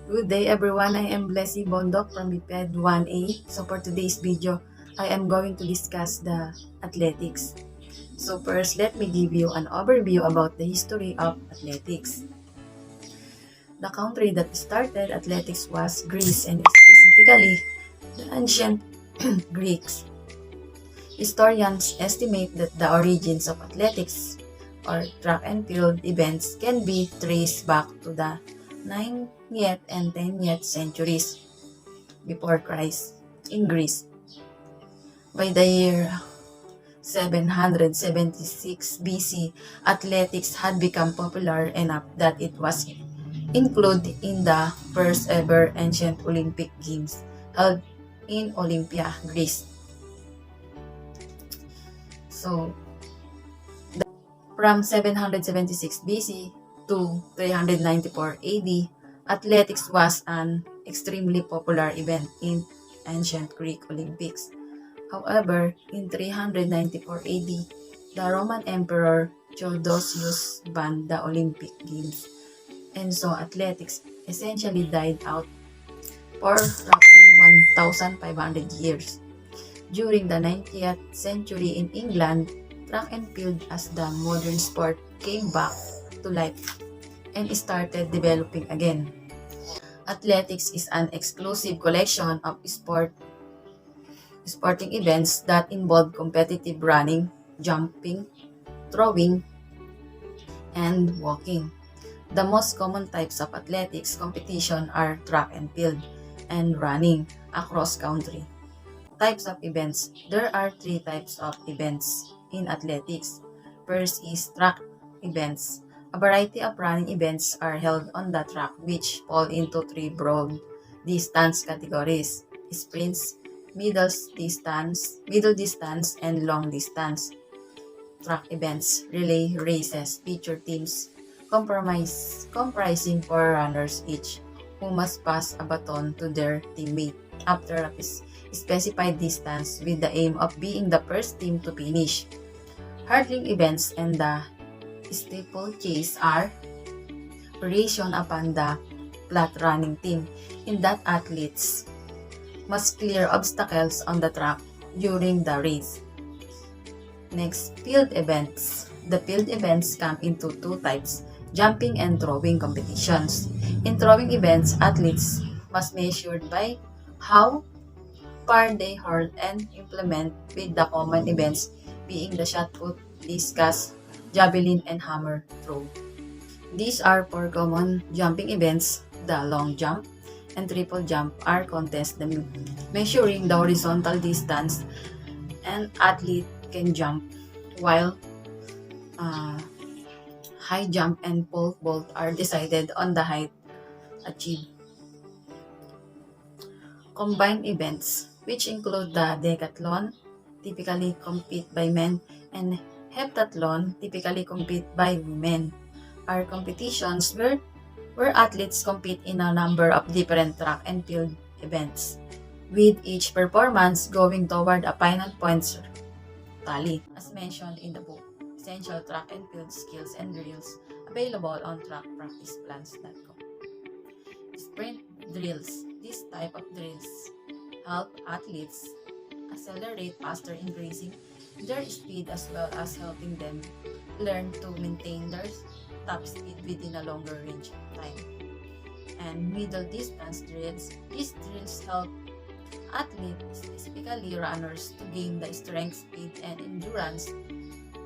Good day everyone, I am Blessy Bondok from BPED 1A. So for today's video, I am going to discuss the athletics. So first, let me give you an overview about the history of athletics. The country that started athletics was Greece, and specifically the ancient Greeks. Historians estimate that the origins of athletics or track and field events can be traced back to the 9th and 10th centuries before Christ in Greece. By the year 776 BC, athletics had become popular enough that it was included in the first ever ancient Olympic Games held in Olympia, Greece. So, from 776 BC to 394 AD, athletics was an extremely popular event in ancient Greek Olympics. However, in 394 AD, the Roman Emperor Theodosius banned the Olympic Games, and so athletics essentially died out for roughly 1,500 years. During the 19th century in England, track and field as the modern sport came back to life and started developing again. Athletics is an exclusive collection of sporting events that involve competitive running, jumping, throwing, and walking. The most common types of athletics competition are track and field and running across country. Types of events. There are three types of events in athletics. First is track events. A variety of running events are held on the track which fall into three broad distance categories: sprints, middle distance, and long distance. Track events, relay races, feature teams comprising four runners each who must pass a baton to their teammate after a specified distance with the aim of being the first team to finish. Hurdling events and the steeplechase are variation upon the flat running team in that athletes must clear obstacles on the track during the race. Next, field events. The field events come into two types: jumping and throwing competitions. In throwing events, athletes must measure by how far they hurl and implement, with the common events being the shot put, discus, javelin, and hammer throw. These are four common jumping events. The long jump and triple jump are contests measuring the horizontal distance an athlete can jump, while high jump and pole vault are decided on the height achieved. Combined events, which include the decathlon, typically compete by men, and heptathlon, typically compete by women, are competitions where athletes compete in a number of different track and field events, with each performance going toward a final points tally, as mentioned in the book Essential Track and Field Skills and Drills, available on trackpracticeplans.com. Sprint drills. This type of drills help athletes accelerate faster, increasing their speed as well as helping them learn to maintain their top speed within a longer range of time. And middle distance drills. These drills help athletes, specifically runners, to gain the strength, speed, and endurance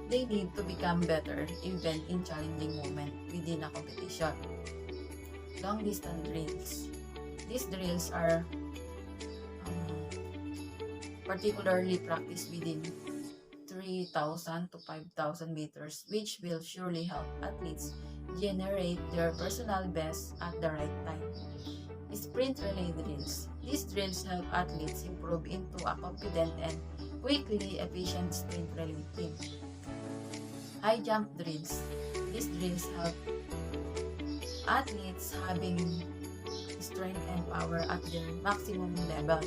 they need to become better even in challenging moments within a competition. Long distance drills. These drills are particularly practiced within 3,000 to 5,000 meters, which will surely help athletes generate their personal best at the right time. Sprint relay drills. These drills help athletes improve into a confident and quickly efficient sprint relay team. High jump drills. These drills help athletes having strength and power at their maximum level,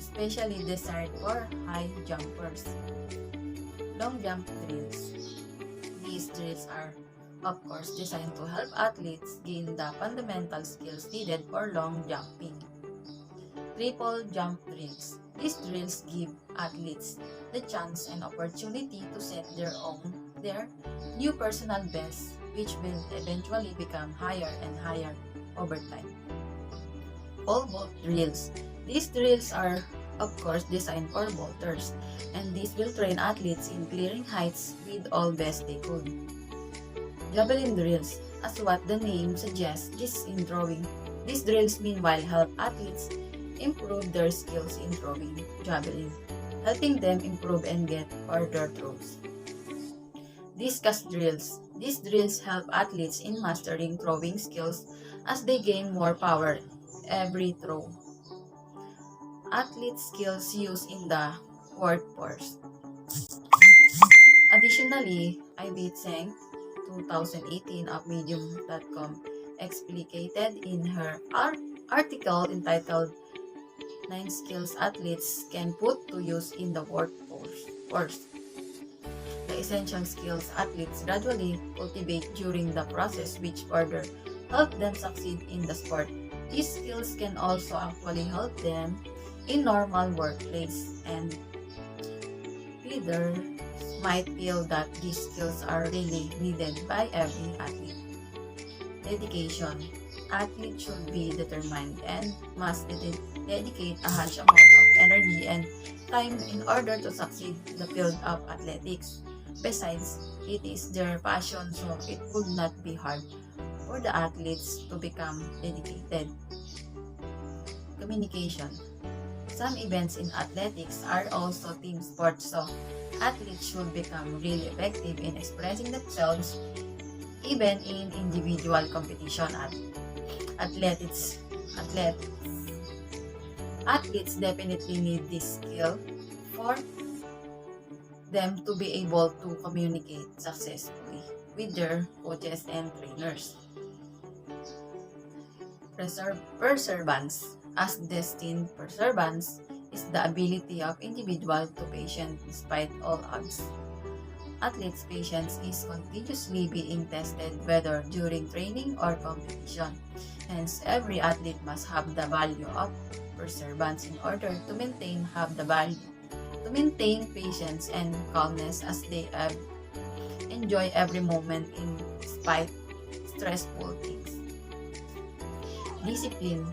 especially desired for high jumpers. Long jump drills. These drills are of course designed to help athletes gain the fundamental skills needed for long jumping. Triple jump drills. These drills give athletes the chance and opportunity to set their new personal best, which will eventually become higher and higher over time. Pole vault drills. These drills are of course designed for vaulters, and these will train athletes in clearing heights with all best they could. Javelin drills. As what the name suggests, these drills meanwhile help athletes improve their skills in throwing javelin, helping them improve and get further throws. Discus drills. These drills help athletes in mastering throwing skills as they gain more power every throw. Athlete skills used in the workforce. Additionally, Ivy Tseng, 2018 of Medium.com, explicated in her article entitled 9 Skills Athletes Can Put to Use in the Workforce. The essential skills athletes gradually cultivate during the process which further help them succeed in the sport. These skills can also actually help them in normal workplace, and readers might feel that these skills are really needed by every athlete. Dedication. Athletes should be determined and must dedicate a huge amount of energy and time in order to succeed in the field of athletics. Besides, it is their passion, so it would not be hard for the athletes to become dedicated. Communication. Some events in athletics are also team sports, so athletes should become really effective in expressing themselves even in individual competition. Athletes definitely need this skill for them to be able to communicate successfully with their coaches and trainers. Perseverance. As destined perseverance is the ability of individual to patient despite all odds. Athletes' patience is continuously being tested whether during training or competition. Hence, every athlete must have the value of perseverance in order to maintain patience and calmness as they enjoy every moment in spite stressful things. Discipline.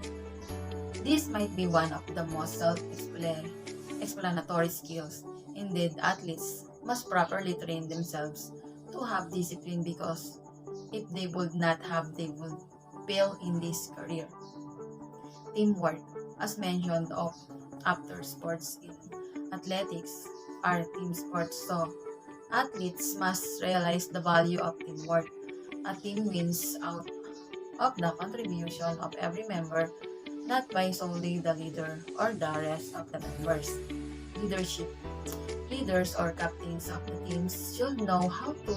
This might be one of the most self-explanatory skills. Indeed, athletes must properly train themselves to have discipline because if they would not have, they would fail in this career. Teamwork. As mentioned after sports in athletics are team sports, so athletes must realize the value of teamwork. A team wins out of the contribution of every member, not by solely the leader or the rest of the members. Leadership. Leaders or captains of the teams should know how to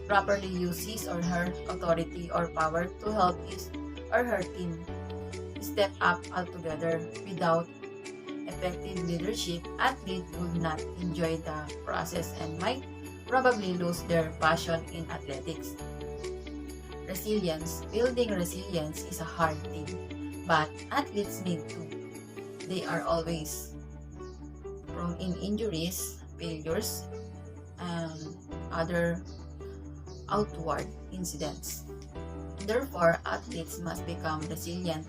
properly use his or her authority or power to help his or her team step up altogether. Without effective leadership, athletes would not enjoy the process and might probably lose their passion in athletics. Resilience. Building resilience is a hard thing, but athletes need to. They are always prone in injuries, failures, and other outward incidents. Therefore, athletes must become resilient,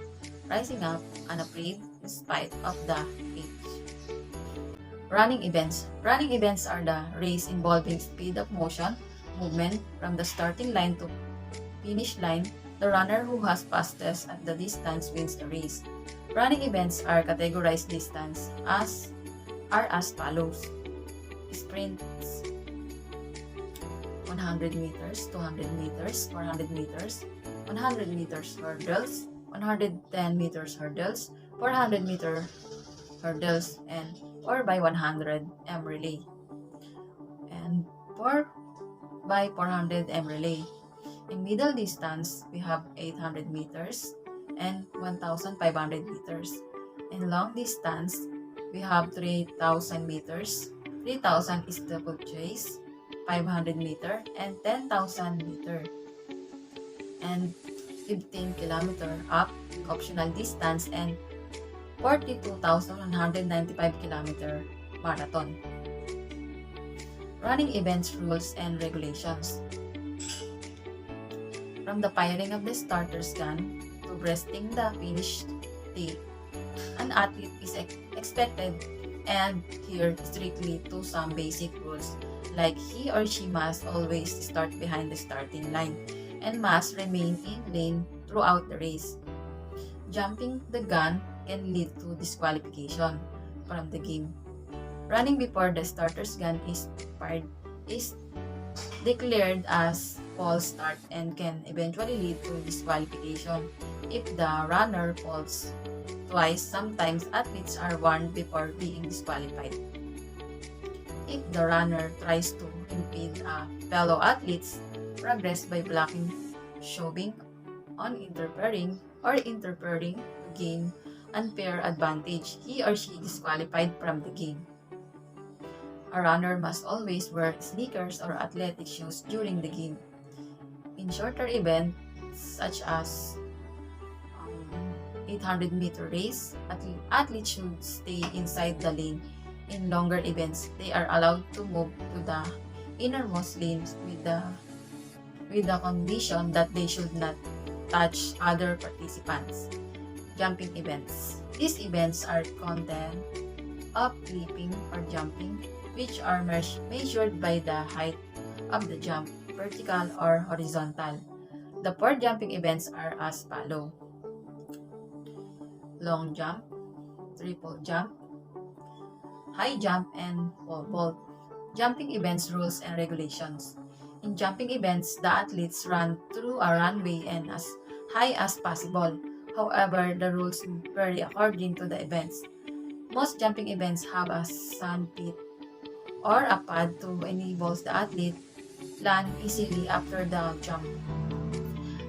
rising up unafraid in spite of the age. Running events. Running events are the race involving speed of motion, movement from the starting line to finish line. The runner who has fastest at the distance wins the race. Running events are categorized distance as follows. Sprints, 100 meters, 200 meters, 400 meters, 100 meters hurdles, 110 meters hurdles, 400 meter hurdles, and 4x100 m relay, and 4x400 m relay. In middle distance, we have 800 meters and 1,500 meters. In long distance, we have 3,000 meters. 3,000 is steeplechase, 500 meter, and 10,000 meter. and 15-kilometer up optional distance, and 42,195-kilometer marathon. Running events, rules, and regulations. From the firing of the starter's gun to breasting the finish tape, an athlete is expected and adhere strictly to some basic rules, like he or she must always start behind the starting line and must remain in lane throughout the race. Jumping the gun can lead to disqualification from the game. Running before the starter's gun is fired is declared as false start and can eventually lead to disqualification if the runner falls twice. Sometimes athletes are warned before being disqualified. If the runner tries to impede a fellow athlete's progress by blocking, shoving, on interfering to gain unfair advantage, he or she disqualified from the game. A runner must always wear sneakers or athletic shoes during the game. In shorter events such as 800-meter race, athletes should stay inside the lane. In longer events, they are allowed to move to the innermost lanes with the condition that they should not touch other participants. Jumping events. These events are content of leaping or jumping, which are measured by the height of the jump, vertical or horizontal. The 4 jumping events are as follows: long jump, triple jump, high jump, and pole vault. Jumping events, rules, and regulations. In jumping events, the athletes run through a runway and as high as possible. However, the rules vary according to the events. Most jumping events have a sand pit or a pad to enable the athlete land easily after the jump.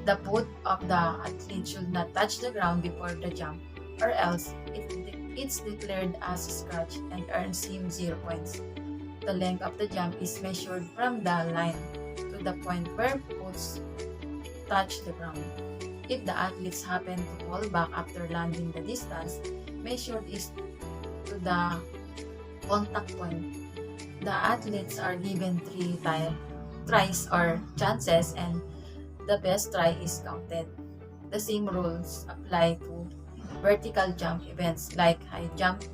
The foot of the athlete should not touch the ground before the jump, or else it's declared as a scratch and earns him 0 points. The length of the jump is measured from the line to the point where foots touch the ground. If the athletes happen to fall back after landing, the distance measured is to the contact point. The athletes are given 3 tries or chances, and the best try is counted. The same rules apply to vertical jump events like high jump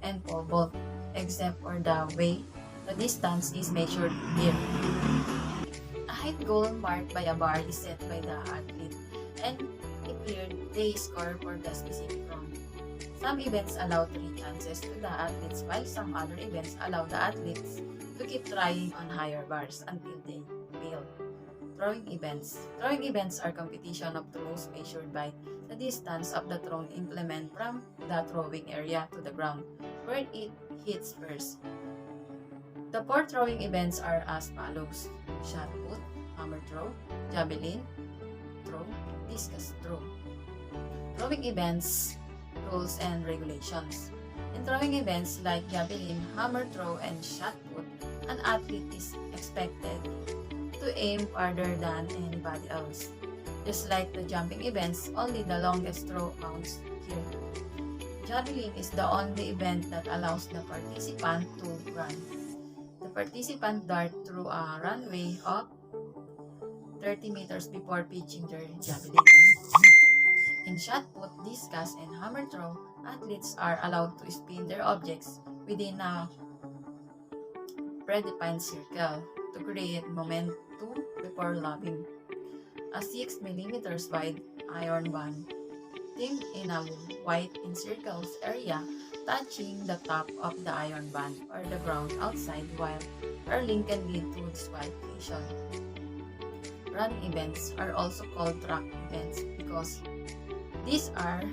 and pole vault, except for the way the distance is measured here. A height goal marked by a bar is set by the athlete, and if cleared, they score for the specific round. Some events allow 3 chances to the athletes, while some other events allow the athletes to keep trying on higher bars until they fail. Throwing events. Throwing events are competition of throws measured by the distance of the thrown implement from the throwing area to the ground, where it hits first. The 4 throwing events are as follows: shot put, hammer throw, javelin throw, discus throw. Throwing events, rules, and regulations. In throwing events like javelin, hammer throw, and shot put, an athlete is expected to aim farther than anybody else. Just like the jumping events, only the longest throw counts here. Javelin is the only event that allows the participant to run. The participant dart through a runway of 30 meters before pitching their javelin. In shot put, discus, and hammer throw, athletes are allowed to spin their objects within a predefined circle to create momentum before lobbing. A 6 millimeters wide iron band tipped in a white encircled area touching the top of the iron band or the ground outside while hurling can lead to disqualification. Running events are also called track events because these are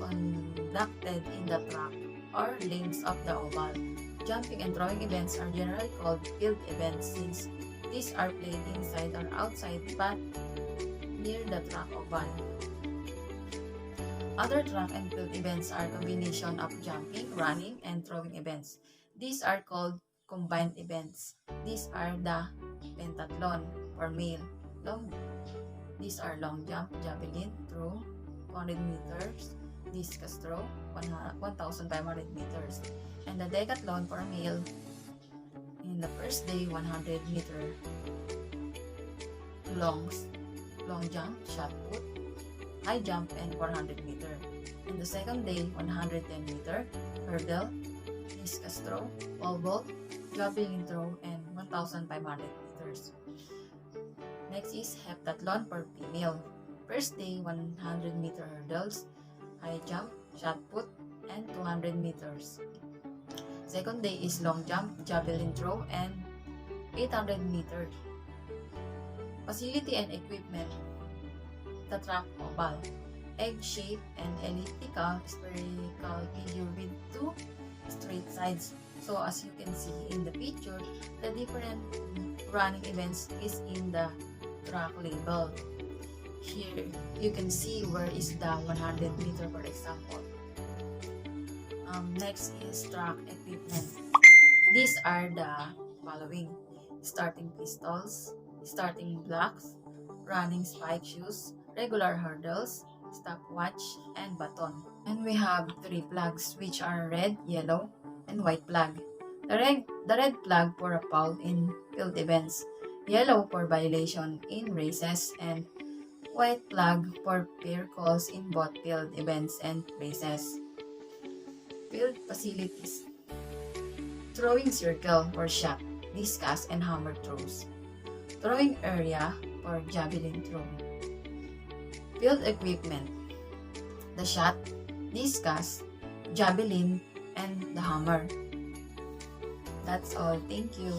conducted in the track or lanes of the oval. Jumping and throwing events are generally called field events since these are played inside or outside but near the track oval. Other track and field events are combination of jumping, running, and throwing events. These are called combined events. These are the pentathlon for male, long. These are long jump, javelin throw, 200 meters, discus throw, 1,500 meters. And the decathlon for a male in the first day, 100 meter long jump, shot put, high jump, and 400 meter. In the second day, 110 meter hurdle, discus throw, pole vault, javelin throw, and 1,500 meters. Next is heptathlon for female. First day, 100 meter hurdles, high jump, shot put, and 200 meters. Second day is long jump, javelin throw, and 800 meters. Facility and equipment. The track oval, egg-shaped and elliptical spherical figure with two straight sides. So as you can see in the picture, the different running events is in the track label. Here you can see where is the 100 meter, for example. Next is track equipment. These are the following: starting pistols, starting blocks, running spike shoes, regular hurdles, stopwatch, and baton. And we have 3 flags, which are red, yellow, and white flag. The red flag for a foul in field events, yellow for violation in races, and white flag for fair calls in both field events and races. Field facilities. Throwing circle for shot, discus, and hammer throws. Throwing area for javelin throw. Field equipment. The shot, discus, javelin, and the hammer. That's all. Thank you.